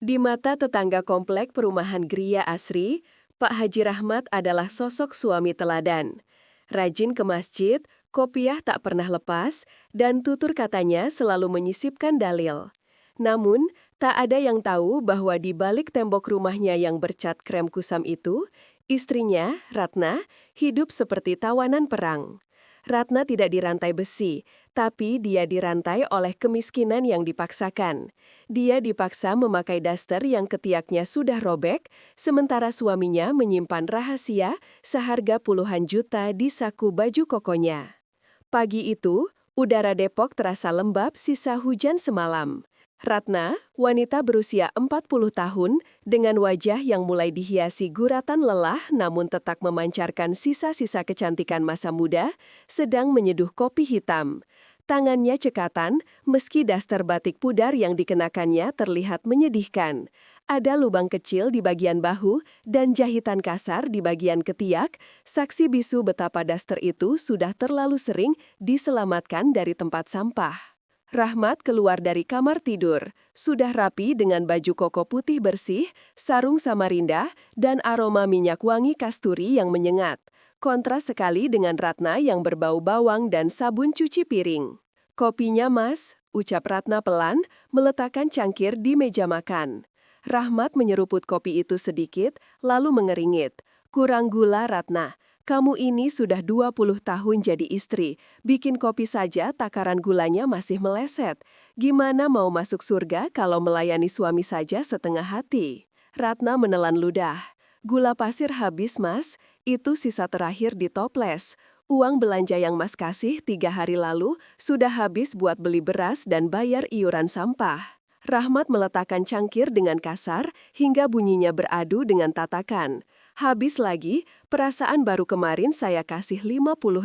Di mata tetangga komplek perumahan Gria Asri, Pak Haji Rahmat adalah sosok suami teladan. Rajin ke masjid, kopiah tak pernah lepas, dan tutur katanya selalu menyisipkan dalil. Namun, tak ada yang tahu bahwa di balik tembok rumahnya yang bercat krem kusam itu, istrinya, Ratna, hidup seperti tawanan perang. Ratna tidak dirantai besi, tapi dia dirantai oleh kemiskinan yang dipaksakan. Dia dipaksa memakai daster yang ketiaknya sudah robek, sementara suaminya menyimpan rahasia seharga puluhan juta di saku baju kokonya. Pagi itu, udara Depok terasa lembab sisa hujan semalam. Ratna, wanita berusia 40 tahun, dengan wajah yang mulai dihiasi guratan lelah namun tetap memancarkan sisa-sisa kecantikan masa muda, sedang menyeduh kopi hitam. Tangannya cekatan, meski daster batik pudar yang dikenakannya terlihat menyedihkan. Ada lubang kecil di bagian bahu dan jahitan kasar di bagian ketiak, saksi bisu betapa daster itu sudah terlalu sering diselamatkan dari tempat sampah. Rahmat keluar dari kamar tidur, sudah rapi dengan baju koko putih bersih, sarung Samarinda, dan aroma minyak wangi kasturi yang menyengat. Kontras sekali dengan Ratna yang berbau bawang dan sabun cuci piring. Kopinya mas, ucap Ratna pelan, meletakkan cangkir di meja makan. Rahmat menyeruput kopi itu sedikit, lalu mengeringit. Kurang gula Ratna. Kamu ini sudah 20 tahun jadi istri, bikin kopi saja takaran gulanya masih meleset. Gimana mau masuk surga kalau melayani suami saja setengah hati? Ratna menelan ludah. Gula pasir habis mas, itu sisa terakhir di toples. Uang belanja yang mas kasih 3 hari lalu sudah habis buat beli beras dan bayar iuran sampah. Rahmat meletakkan cangkir dengan kasar hingga bunyinya beradu dengan tatakan. Habis lagi, perasaan baru kemarin saya kasih 50.000.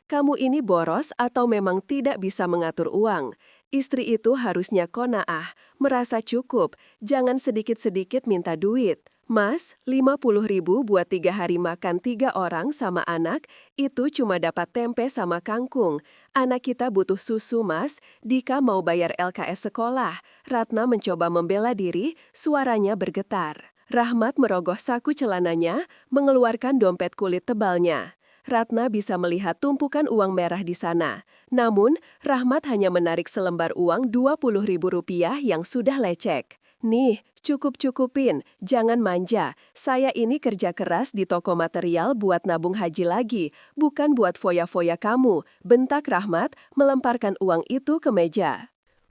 Kamu ini boros atau memang tidak bisa mengatur uang? Istri itu harusnya qanaah, merasa cukup, jangan sedikit-sedikit minta duit. Mas, 50.000 buat 3 hari makan 3 orang sama anak, itu cuma dapat tempe sama kangkung. Anak kita butuh susu mas, Dika mau bayar LKS sekolah. Ratna mencoba membela diri, suaranya bergetar. Rahmat merogoh saku celananya, mengeluarkan dompet kulit tebalnya. Ratna bisa melihat tumpukan uang merah di sana. Namun, Rahmat hanya menarik selembar uang Rp20.000 yang sudah lecek. Nih, cukup-cukupin, jangan manja. Saya ini kerja keras di toko material buat nabung haji lagi, bukan buat foya-foya kamu, bentak Rahmat, melemparkan uang itu ke meja.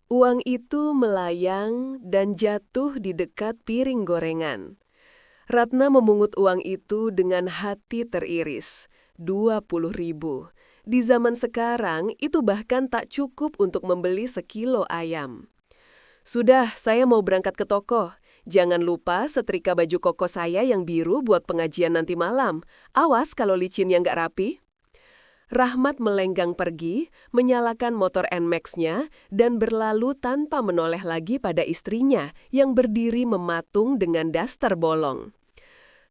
Uang itu melayang dan jatuh di dekat piring gorengan. Ratna memungut uang itu dengan hati teriris. 20.000. Di zaman sekarang, itu bahkan tak cukup untuk membeli sekilo ayam. Sudah, saya mau berangkat ke toko. Jangan lupa setrika baju koko saya yang biru buat pengajian nanti malam. Awas kalau licinnya nggak rapi. Rahmat melenggang pergi, menyalakan motor NMAX-nya, dan berlalu tanpa menoleh lagi pada istrinya yang berdiri mematung dengan daster bolong.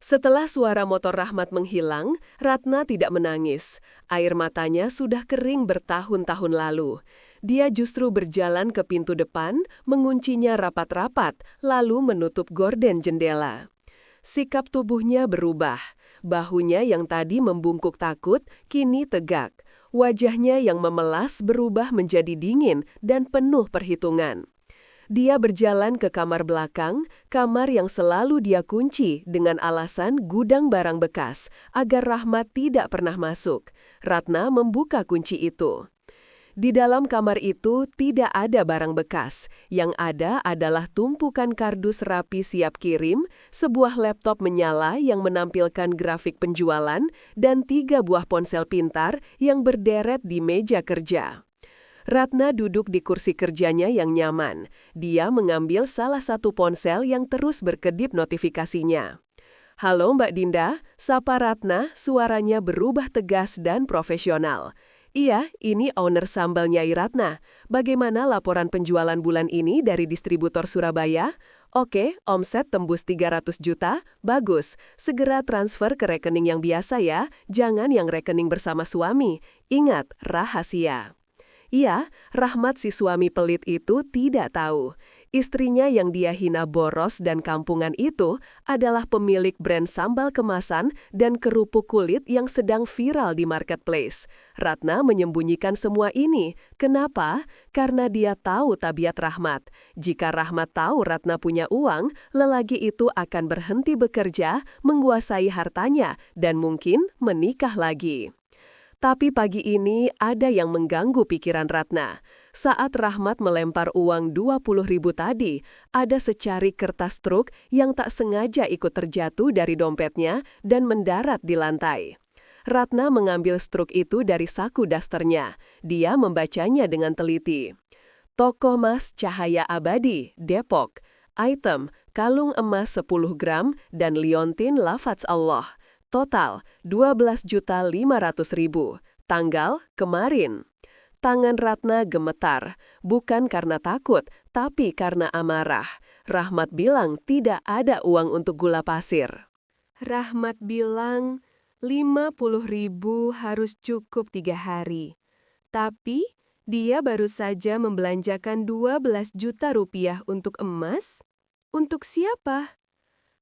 Setelah suara motor Rahmat menghilang, Ratna tidak menangis. Air matanya sudah kering bertahun-tahun lalu. Dia justru berjalan ke pintu depan, menguncinya rapat-rapat, lalu menutup gorden jendela. Sikap tubuhnya berubah. Bahunya yang tadi membungkuk takut, kini tegak. Wajahnya yang memelas berubah menjadi dingin dan penuh perhitungan. Dia berjalan ke kamar belakang, kamar yang selalu dia kunci dengan alasan gudang barang bekas, agar Rahmat tidak pernah masuk. Ratna membuka kunci itu. Di dalam kamar itu tidak ada barang bekas. Yang ada adalah tumpukan kardus rapi siap kirim, sebuah laptop menyala yang menampilkan grafik penjualan, dan 3 buah ponsel pintar yang berderet di meja kerja. Ratna duduk di kursi kerjanya yang nyaman. Dia mengambil salah satu ponsel yang terus berkedip notifikasinya. Halo Mbak Dinda, sapa Ratna, suaranya berubah tegas dan profesional. Iya, ini owner sambal Nyai Ratna. Bagaimana laporan penjualan bulan ini dari distributor Surabaya? Oke, omset tembus 300 juta, bagus. Segera transfer ke rekening yang biasa ya, jangan yang rekening bersama suami. Ingat, rahasia. Iya, Rahmat si suami pelit itu tidak tahu. Istrinya yang dia hina boros dan kampungan itu adalah pemilik brand sambal kemasan dan kerupuk kulit yang sedang viral di marketplace. Ratna menyembunyikan semua ini. Kenapa? Karena dia tahu tabiat Rahmat. Jika Rahmat tahu Ratna punya uang, lelaki itu akan berhenti bekerja, menguasai hartanya, dan mungkin menikah lagi. Tapi pagi ini ada yang mengganggu pikiran Ratna. Saat Rahmat melempar uang 20.000 tadi, ada secari kertas truk yang tak sengaja ikut terjatuh dari dompetnya dan mendarat di lantai. Ratna mengambil struk itu dari saku dasternya. Dia membacanya dengan teliti. Toko Mas Cahaya Abadi, Depok. Item, kalung emas 10 gram dan liontin lafaz Allah. Total 12.500.000. Tanggal kemarin. Tangan Ratna gemetar, bukan karena takut, tapi karena amarah. Rahmat bilang tidak ada uang untuk gula pasir. Rahmat bilang 50.000 harus cukup 3 hari. Tapi dia baru saja membelanjakan 12 juta rupiah untuk emas. Untuk siapa?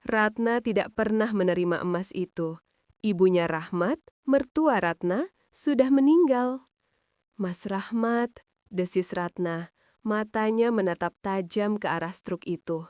Ratna tidak pernah menerima emas itu. Ibunya Rahmat, mertua Ratna, sudah meninggal. Mas Rahmat, desis Ratna, matanya menatap tajam ke arah struk itu.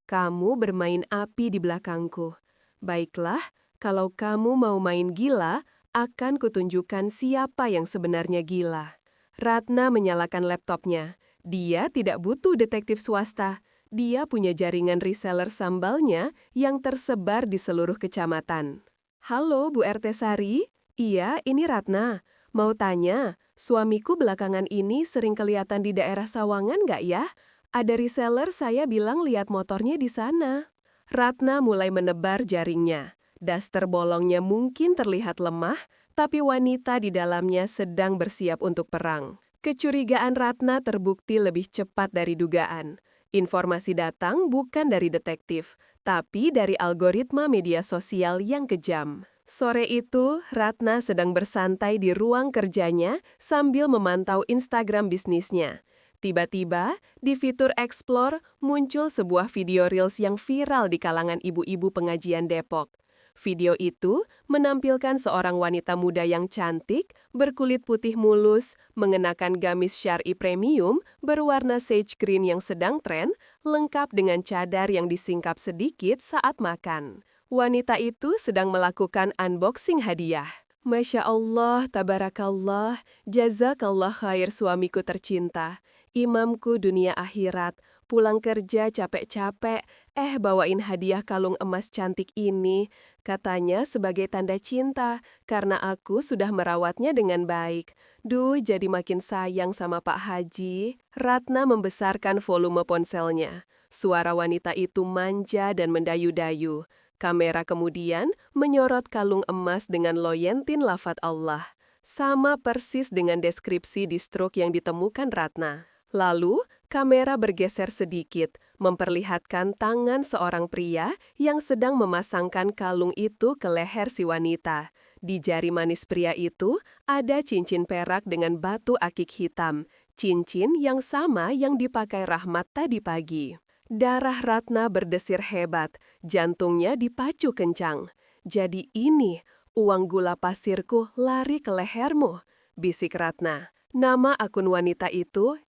Kamu bermain api di belakangku. Baiklah, kalau kamu mau main gila, akan kutunjukkan siapa yang sebenarnya gila. Ratna menyalakan laptopnya. Dia tidak butuh detektif swasta. Dia punya jaringan reseller sambalnya yang tersebar di seluruh kecamatan. Halo Bu RT Sari, iya ini Ratna. Mau tanya, suamiku belakangan ini sering kelihatan di daerah Sawangan nggak ya? Ada reseller saya bilang lihat motornya di sana. Ratna mulai menebar jaringnya. Daster bolongnya mungkin terlihat lemah, tapi wanita di dalamnya sedang bersiap untuk perang. Kecurigaan Ratna terbukti lebih cepat dari dugaan. Informasi datang bukan dari detektif, tapi dari algoritma media sosial yang kejam. Sore itu, Ratna sedang bersantai di ruang kerjanya sambil memantau Instagram bisnisnya. Tiba-tiba, di fitur Explore muncul sebuah video Reels yang viral di kalangan ibu-ibu pengajian Depok. Video itu menampilkan seorang wanita muda yang cantik, berkulit putih mulus, mengenakan gamis syar'i premium, berwarna sage green yang sedang tren, lengkap dengan cadar yang disingkap sedikit saat makan. Wanita itu sedang melakukan unboxing hadiah. Masya Allah, tabarakallah, jazakallah khair suamiku tercinta, imamku dunia akhirat, pulang kerja capek-capek, bawain hadiah kalung emas cantik ini, katanya sebagai tanda cinta, karena aku sudah merawatnya dengan baik. Duh, jadi makin sayang sama Pak Haji. Ratna membesarkan volume ponselnya. Suara wanita itu manja dan mendayu-dayu. Kamera kemudian menyorot kalung emas dengan loyentin lafaz Allah. Sama persis dengan deskripsi di struk yang ditemukan Ratna. Lalu, kamera bergeser sedikit, memperlihatkan tangan seorang pria yang sedang memasangkan kalung itu ke leher si wanita. Di jari manis pria itu, ada cincin perak dengan batu akik hitam, cincin yang sama yang dipakai Rahmat tadi pagi. Darah Ratna berdesir hebat, jantungnya dipacu kencang. Jadi ini, uang gula pasirku lari ke lehermu, bisik Ratna. Nama akun wanita itu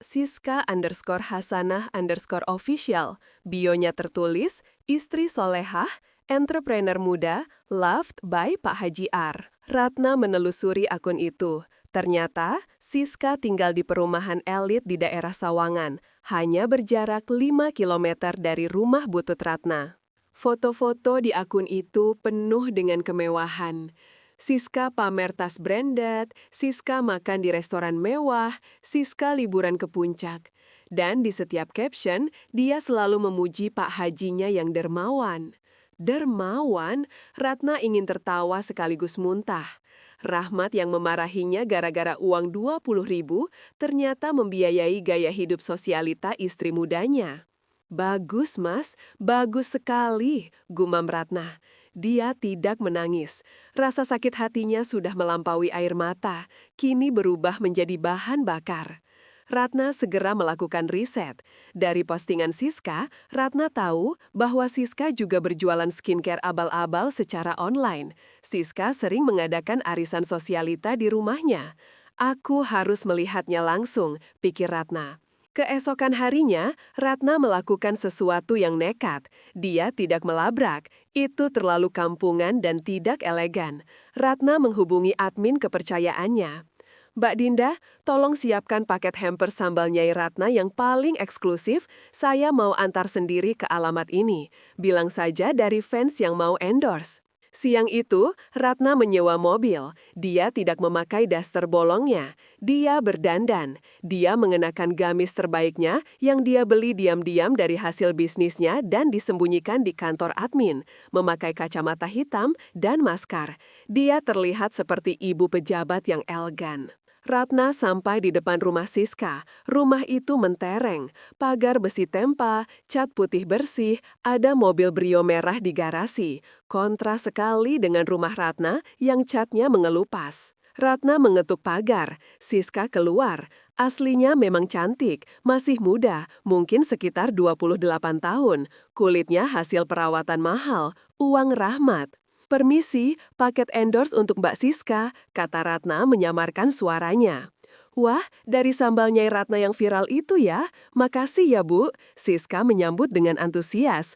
@siska_hasanah_official. Bionya tertulis, istri solehah, entrepreneur muda, loved by Pak Haji R. Ratna menelusuri akun itu. Ternyata, Siska tinggal di perumahan elit di daerah Sawangan, hanya berjarak 5 km dari rumah butut Ratna. Foto-foto di akun itu penuh dengan kemewahan. Siska pamer tas branded, Siska makan di restoran mewah, Siska liburan ke puncak. Dan di setiap caption, dia selalu memuji Pak Hajinya yang dermawan. Dermawan, Ratna ingin tertawa sekaligus muntah. Rahmat yang memarahinya gara-gara uang 20.000 ternyata membiayai gaya hidup sosialita istri mudanya. Bagus, Mas, bagus sekali, gumam Ratna. Dia tidak menangis. Rasa sakit hatinya sudah melampaui air mata, kini berubah menjadi bahan bakar. Ratna segera melakukan riset. Dari postingan Siska, Ratna tahu bahwa Siska juga berjualan skincare abal-abal secara online. Siska sering mengadakan arisan sosialita di rumahnya. Aku harus melihatnya langsung, pikir Ratna. Keesokan harinya, Ratna melakukan sesuatu yang nekat. Dia tidak melabrak, itu terlalu kampungan dan tidak elegan. Ratna menghubungi admin kepercayaannya. Mbak Dinda, tolong siapkan paket hamper sambal Nyai Ratna yang paling eksklusif. Saya mau antar sendiri ke alamat ini. Bilang saja dari fans yang mau endorse. Siang itu, Ratna menyewa mobil. Dia tidak memakai daster bolongnya. Dia berdandan. Dia mengenakan gamis terbaiknya yang dia beli diam-diam dari hasil bisnisnya dan disembunyikan di kantor admin. Memakai kacamata hitam dan maskar. Dia terlihat seperti ibu pejabat yang elegan. Ratna sampai di depan rumah Siska. Rumah itu mentereng, pagar besi tempa, cat putih bersih, ada mobil Brio merah di garasi. Kontras sekali dengan rumah Ratna yang catnya mengelupas. Ratna mengetuk pagar. Siska keluar. Aslinya memang cantik, masih muda, mungkin sekitar 28 tahun. Kulitnya hasil perawatan mahal, uang rahmat. "Permisi, paket endorse untuk Mbak Siska," kata Ratna menyamarkan suaranya. "Wah, dari sambal Nyai Ratna yang viral itu ya? Makasih ya, Bu." Siska menyambut dengan antusias.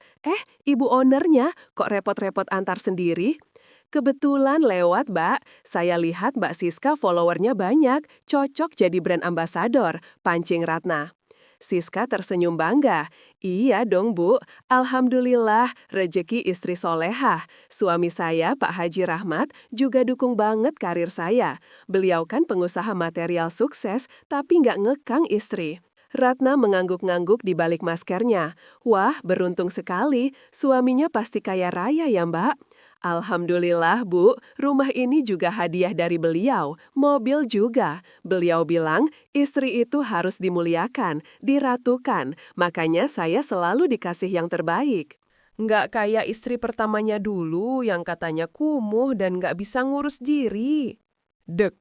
Ibu ownernya kok repot-repot antar sendiri?" "Kebetulan lewat, Mbak. Saya lihat Mbak Siska followernya banyak, cocok jadi brand ambasador," pancing Ratna. Siska tersenyum bangga. "Iya dong, Bu. Alhamdulillah, rejeki istri solehah. Suami saya, Pak Haji Rahmat, juga dukung banget karir saya. Beliau kan pengusaha material sukses, tapi nggak ngekang istri." Ratna mengangguk-ngangguk di balik maskernya. "Wah, beruntung sekali. Suaminya pasti kaya raya ya, Mbak." "Alhamdulillah, Bu. Rumah ini juga hadiah dari beliau. Mobil juga. Beliau bilang, istri itu harus dimuliakan, diratukan. Makanya saya selalu dikasih yang terbaik." "Nggak kayak istri pertamanya dulu yang katanya kumuh dan nggak bisa ngurus diri." Dek.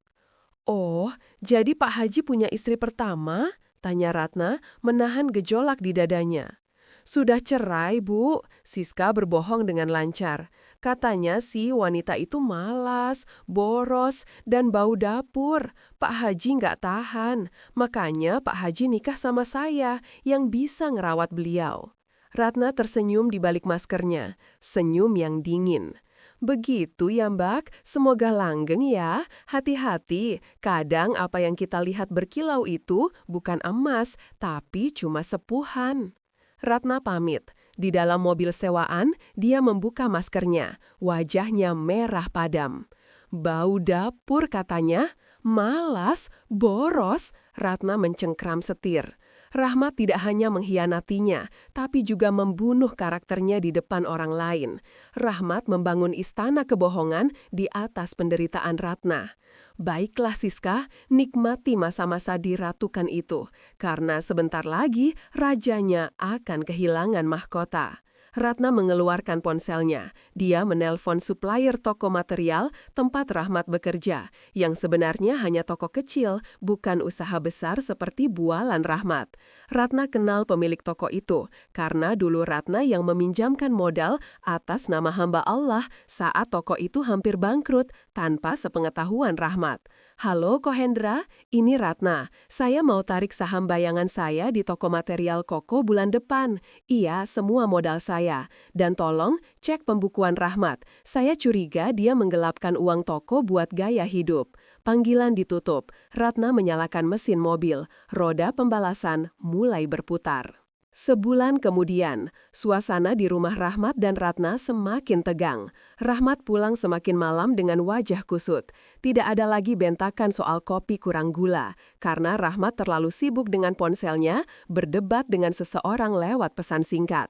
"Oh, jadi Pak Haji punya istri pertama?" tanya Ratna, menahan gejolak di dadanya. "Sudah cerai, Bu." Siska berbohong dengan lancar. "Katanya sih wanita itu malas, boros, dan bau dapur. Pak Haji nggak tahan. Makanya Pak Haji nikah sama saya yang bisa ngerawat beliau." Ratna tersenyum di balik maskernya, senyum yang dingin. "Begitu ya, Mbak. Semoga langgeng ya. Hati-hati, kadang apa yang kita lihat berkilau itu bukan emas, tapi cuma sepuhan." Ratna pamit. Di dalam mobil sewaan, dia membuka maskernya. Wajahnya merah padam. "Bau dapur," katanya. "Malas, boros." Ratna mencengkram setir. Rahmat tidak hanya mengkhianatinya, tapi juga membunuh karakternya di depan orang lain. Rahmat membangun istana kebohongan di atas penderitaan Ratna. "Baiklah Siska, nikmati masa-masa diratukan itu, karena sebentar lagi rajanya akan kehilangan mahkota." Ratna mengeluarkan ponselnya. Dia menelpon supplier toko material tempat Rahmat bekerja, yang sebenarnya hanya toko kecil, bukan usaha besar seperti bualan Rahmat. Ratna kenal pemilik toko itu, karena dulu Ratna yang meminjamkan modal atas nama hamba Allah saat toko itu hampir bangkrut tanpa sepengetahuan Rahmat. "Halo Kohendra, ini Ratna. Saya mau tarik saham bayangan saya di toko material Koko bulan depan. Iya, semua modal saya. Dan tolong cek pembukuan Rahmat. Saya curiga dia menggelapkan uang toko buat gaya hidup." Panggilan ditutup. Ratna menyalakan mesin mobil. Roda pembalasan mulai berputar. Sebulan kemudian, suasana di rumah Rahmat dan Ratna semakin tegang. Rahmat pulang semakin malam dengan wajah kusut. Tidak ada lagi bentakan soal kopi kurang gula, karena Rahmat terlalu sibuk dengan ponselnya, berdebat dengan seseorang lewat pesan singkat.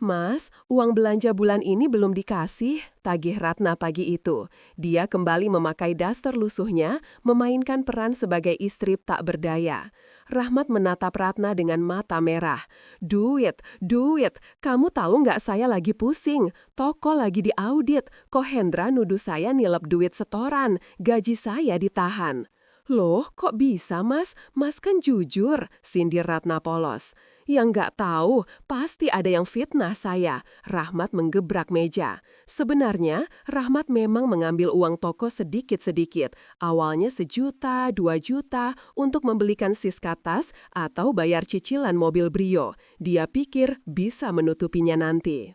"Mas, uang belanja bulan ini belum dikasih," tagih Ratna pagi itu. Dia kembali memakai daster lusuhnya, memainkan peran sebagai istri tak berdaya. Rahmat menatap Ratna dengan mata merah. Duit, kamu tahu nggak saya lagi pusing? Toko lagi diaudit, Kohendra nuduh saya nilep duit setoran, gaji saya ditahan." Loh, kok bisa, Mas? Mas kan jujur, sindir Ratna polos. Yang nggak tahu, pasti ada yang fitnah saya. Rahmat menggebrak meja. Sebenarnya, Rahmat memang mengambil uang toko sedikit-sedikit. Awalnya 1 juta, 2 juta untuk membelikan Siska tas atau bayar cicilan mobil Brio. Dia pikir bisa menutupinya nanti.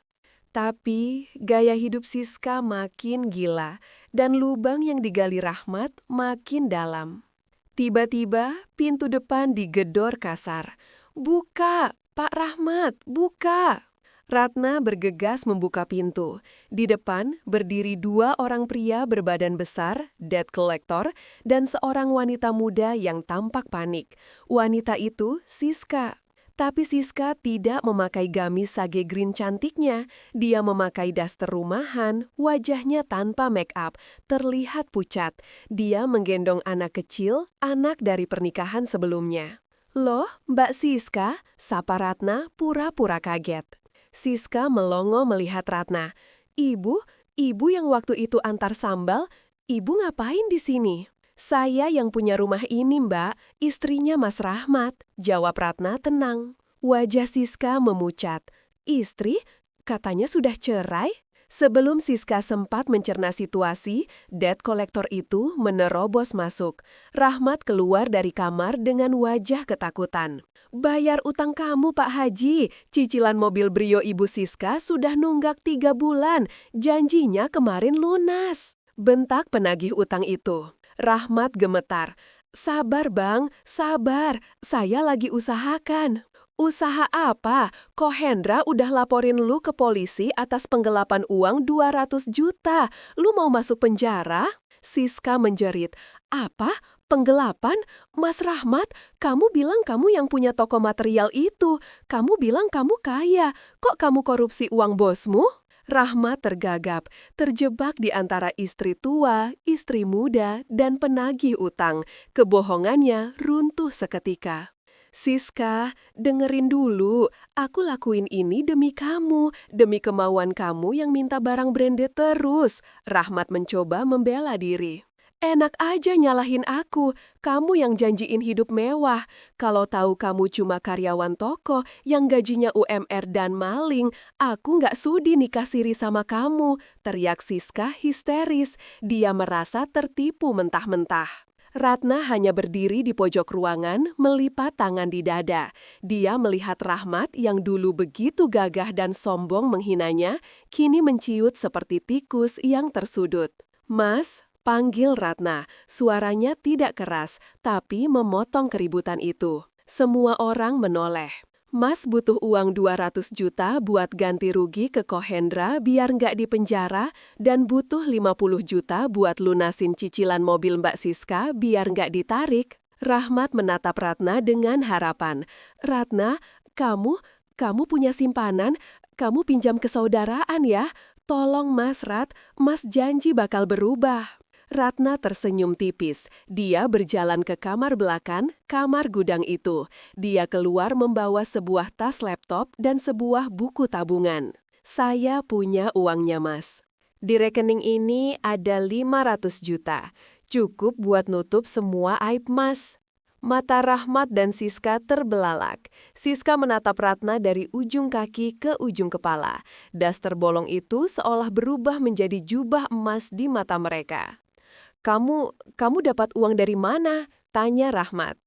Tapi gaya hidup Siska makin gila dan lubang yang digali Rahmat makin dalam. Tiba-tiba pintu depan digedor kasar. "Buka, Pak Rahmat, buka!" Ratna bergegas membuka pintu. Di depan berdiri 2 orang pria berbadan besar, debt collector, dan seorang wanita muda yang tampak panik. Wanita itu Siska. Tapi Siska tidak memakai gamis sage green cantiknya. Dia memakai daster rumahan, wajahnya tanpa make up, terlihat pucat. Dia menggendong anak kecil, anak dari pernikahan sebelumnya. "Loh, Mbak Siska?" sapa Ratna pura-pura kaget. Siska melongo melihat Ratna. Ibu yang waktu itu antar sambal, ibu ngapain di sini?" "Saya yang punya rumah ini, Mbak, istrinya Mas Rahmat," jawab Ratna tenang. Wajah Siska memucat. "Istri? Katanya sudah cerai?" Sebelum Siska sempat mencerna situasi, debt collector itu menerobos masuk. Rahmat keluar dari kamar dengan wajah ketakutan. "Bayar utang kamu, Pak Haji. Cicilan mobil Brio Ibu Siska sudah nunggak 3 bulan. Janjinya kemarin lunas," bentak penagih utang itu. Rahmat gemetar. "Sabar Bang, sabar. Saya lagi usahakan." "Usaha apa? Kohendra udah laporin lu ke polisi atas penggelapan uang 200 juta. Lu mau masuk penjara?" Siska menjerit. "Apa? Penggelapan? Mas Rahmat, kamu bilang kamu yang punya toko material itu. Kamu bilang kamu kaya. Kok kamu korupsi uang bosmu?" Rahmat tergagap, terjebak di antara istri tua, istri muda, dan penagih utang. Kebohongannya runtuh seketika. "Siska, dengerin dulu. Aku lakuin ini demi kamu, demi kemauan kamu yang minta barang branded terus." Rahmat mencoba membela diri. "Enak aja nyalahin aku, kamu yang janjiin hidup mewah. Kalau tahu kamu cuma karyawan toko yang gajinya UMR dan maling, aku nggak sudi nikah siri sama kamu," teriak Siska histeris. Dia merasa tertipu mentah-mentah. Ratna hanya berdiri di pojok ruangan, melipat tangan di dada. Dia melihat Rahmat yang dulu begitu gagah dan sombong menghinanya, kini menciut seperti tikus yang tersudut. "Mas," panggil Ratna. Suaranya tidak keras, tapi memotong keributan itu. Semua orang menoleh. "Mas butuh uang 200 juta buat ganti rugi ke Kohendra biar nggak dipenjara dan butuh 50 juta buat lunasin cicilan mobil Mbak Siska biar nggak ditarik." Rahmat menatap Ratna dengan harapan. "Ratna, kamu punya simpanan, kamu pinjam ke saudaraan ya. Tolong Mas Mas janji bakal berubah." Ratna tersenyum tipis. Dia berjalan ke kamar belakang, kamar gudang itu. Dia keluar membawa sebuah tas laptop dan sebuah buku tabungan. "Saya punya uangnya, Mas. Di rekening ini ada 500 juta. Cukup buat nutup semua aib Mas." Mata Rahmat dan Siska terbelalak. Siska menatap Ratna dari ujung kaki ke ujung kepala. Daster bolong itu seolah berubah menjadi jubah emas di mata mereka. Kamu dapat uang dari mana?" tanya Rahmat.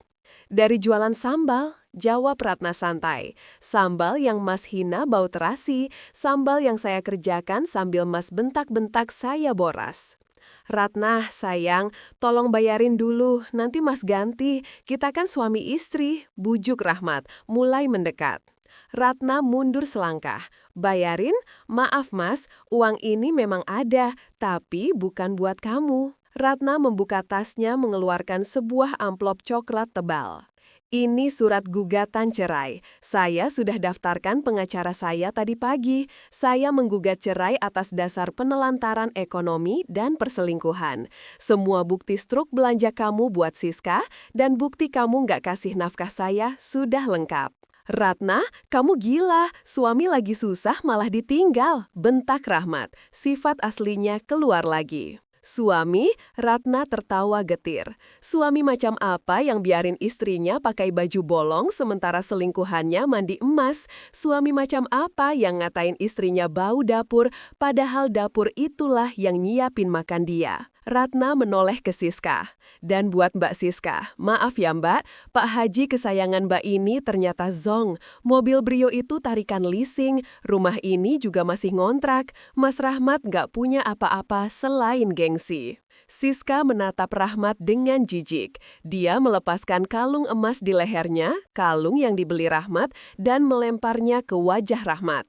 "Dari jualan sambal," jawab Ratna santai. "Sambal yang Mas hina bau terasi, sambal yang saya kerjakan sambil Mas bentak-bentak saya boras." "Ratna, sayang, tolong bayarin dulu, nanti Mas ganti. Kita kan suami istri," bujuk Rahmat, mulai mendekat. Ratna mundur selangkah. "Bayarin? Maaf Mas, uang ini memang ada, tapi bukan buat kamu." Ratna membuka tasnya mengeluarkan sebuah amplop coklat tebal. "Ini surat gugatan cerai. Saya sudah daftarkan pengacara saya tadi pagi. Saya menggugat cerai atas dasar penelantaran ekonomi dan perselingkuhan. Semua bukti struk belanja kamu buat Siska dan bukti kamu nggak kasih nafkah saya sudah lengkap." "Ratna, kamu gila. Suami lagi susah malah ditinggal," bentak Rahmat. Sifat aslinya keluar lagi. Suami, Ratna tertawa getir. Suami macam apa yang biarin istrinya pakai baju bolong sementara selingkuhannya mandi emas? Suami macam apa yang ngatain istrinya bau dapur padahal dapur itulah yang nyiapin makan dia? Ratna menoleh ke Siska. Dan buat Mbak Siska, maaf ya Mbak, Pak Haji kesayangan Mbak ini ternyata zong. Mobil Brio itu tarikan leasing, rumah ini juga masih ngontrak. Mas Rahmat nggak punya apa-apa selain gengsi. Siska menatap Rahmat dengan jijik. Dia melepaskan kalung emas di lehernya, kalung yang dibeli Rahmat, dan melemparnya ke wajah Rahmat.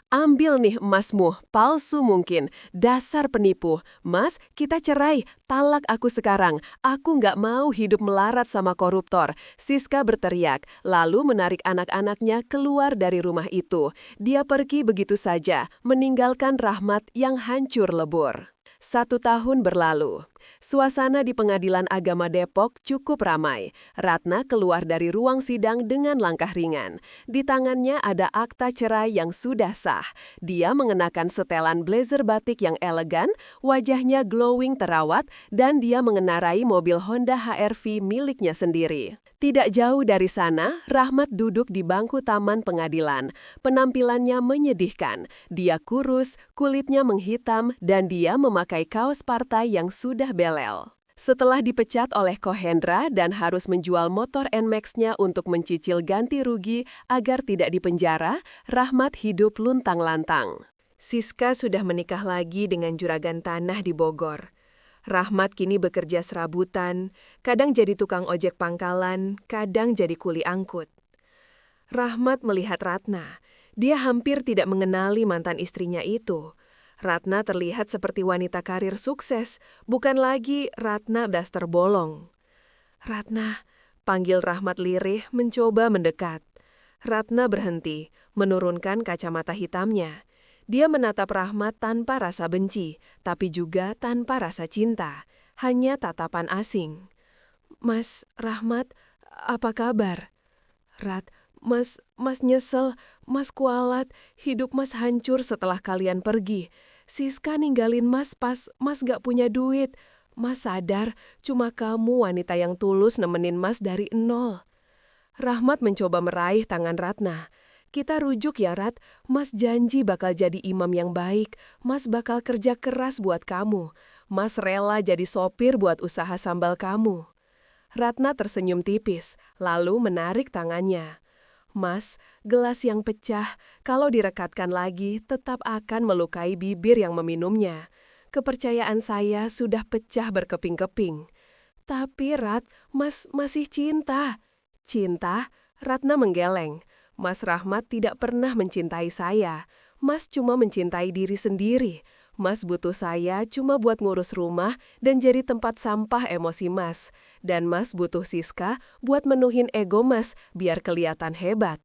Ambil nih emasmu, palsu mungkin, dasar penipu. Mas, kita cerai, talak aku sekarang. Aku nggak mau hidup melarat sama koruptor. Siska berteriak, lalu menarik anak-anaknya keluar dari rumah itu. Dia pergi begitu saja, meninggalkan Rahmat yang hancur lebur. 1 tahun berlalu. Suasana di Pengadilan Agama Depok cukup ramai. Ratna keluar dari ruang sidang dengan langkah ringan. Di tangannya ada akta cerai yang sudah sah. Dia mengenakan setelan blazer batik yang elegan, wajahnya glowing terawat, dan dia mengendarai mobil Honda HR-V miliknya sendiri. Tidak jauh dari sana, Rahmat duduk di bangku taman pengadilan. Penampilannya menyedihkan. Dia kurus, kulitnya menghitam, dan dia memakai kaos partai yang sudah belel. Setelah dipecat oleh Kohendra dan harus menjual motor NMAX-nya untuk mencicil ganti rugi agar tidak dipenjara, Rahmat hidup luntang-lantang. Siska sudah menikah lagi dengan juragan tanah di Bogor. Rahmat kini bekerja serabutan, kadang jadi tukang ojek pangkalan, kadang jadi kuli angkut. Rahmat melihat Ratna. Dia hampir tidak mengenali mantan istrinya itu. Ratna terlihat seperti wanita karir sukses, bukan lagi Ratna daster bolong. Ratna, panggil Rahmat lirih mencoba mendekat. Ratna berhenti, menurunkan kacamata hitamnya. Dia menatap Rahmat tanpa rasa benci, tapi juga tanpa rasa cinta, hanya tatapan asing. Mas, Rahmat, apa kabar? Mas nyesel, Mas kualat, hidup Mas hancur setelah kalian pergi. Siska ninggalin Mas pas Mas gak punya duit. Mas sadar, cuma kamu wanita yang tulus nemenin Mas dari nol. Rahmat mencoba meraih tangan Ratna. Kita rujuk ya Rat, Mas janji bakal jadi imam yang baik, Mas bakal kerja keras buat kamu, Mas rela jadi sopir buat usaha sambal kamu. Ratna tersenyum tipis, lalu menarik tangannya. Mas, gelas yang pecah, kalau direkatkan lagi tetap akan melukai bibir yang meminumnya. Kepercayaan saya sudah pecah berkeping-keping. Tapi Rat, Mas masih cinta. Cinta? Ratna menggeleng. Mas Rahmat tidak pernah mencintai saya. Mas cuma mencintai diri sendiri. Mas butuh saya cuma buat ngurus rumah dan jadi tempat sampah emosi Mas. Dan Mas butuh Siska buat menuhin ego Mas biar kelihatan hebat.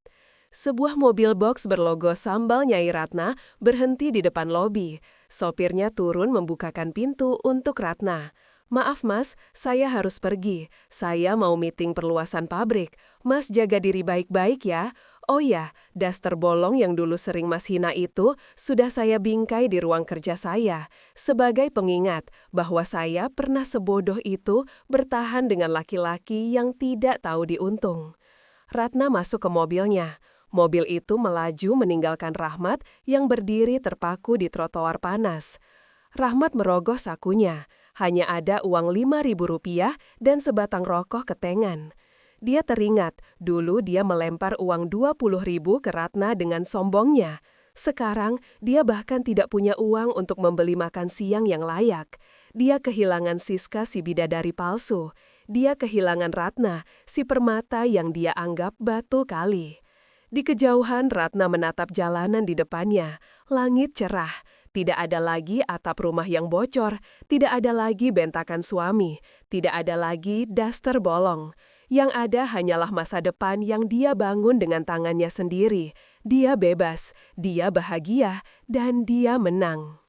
Sebuah mobil box berlogo sambal Nyai Ratna berhenti di depan lobi. Sopirnya turun membukakan pintu untuk Ratna. Maaf Mas, saya harus pergi. Saya mau meeting perluasan pabrik. Mas jaga diri baik-baik ya. Oh ya, daster bolong yang dulu sering Mas hina itu sudah saya bingkai di ruang kerja saya. Sebagai pengingat bahwa saya pernah sebodoh itu bertahan dengan laki-laki yang tidak tahu diuntung. Ratna masuk ke mobilnya. Mobil itu melaju meninggalkan Rahmat yang berdiri terpaku di trotoar panas. Rahmat merogoh sakunya. Hanya ada uang Rp5.000 dan sebatang rokok ketengan. Dia teringat, dulu dia melempar uang Rp20.000 ke Ratna dengan sombongnya. Sekarang, dia bahkan tidak punya uang untuk membeli makan siang yang layak. Dia kehilangan Siska si bidadari palsu. Dia kehilangan Ratna, si permata yang dia anggap batu kali. Di kejauhan, Ratna menatap jalanan di depannya. Langit cerah. Tidak ada lagi atap rumah yang bocor. Tidak ada lagi bentakan suami. Tidak ada lagi daster bolong. Yang ada hanyalah masa depan yang dia bangun dengan tangannya sendiri. Dia bebas, dia bahagia, dan dia menang.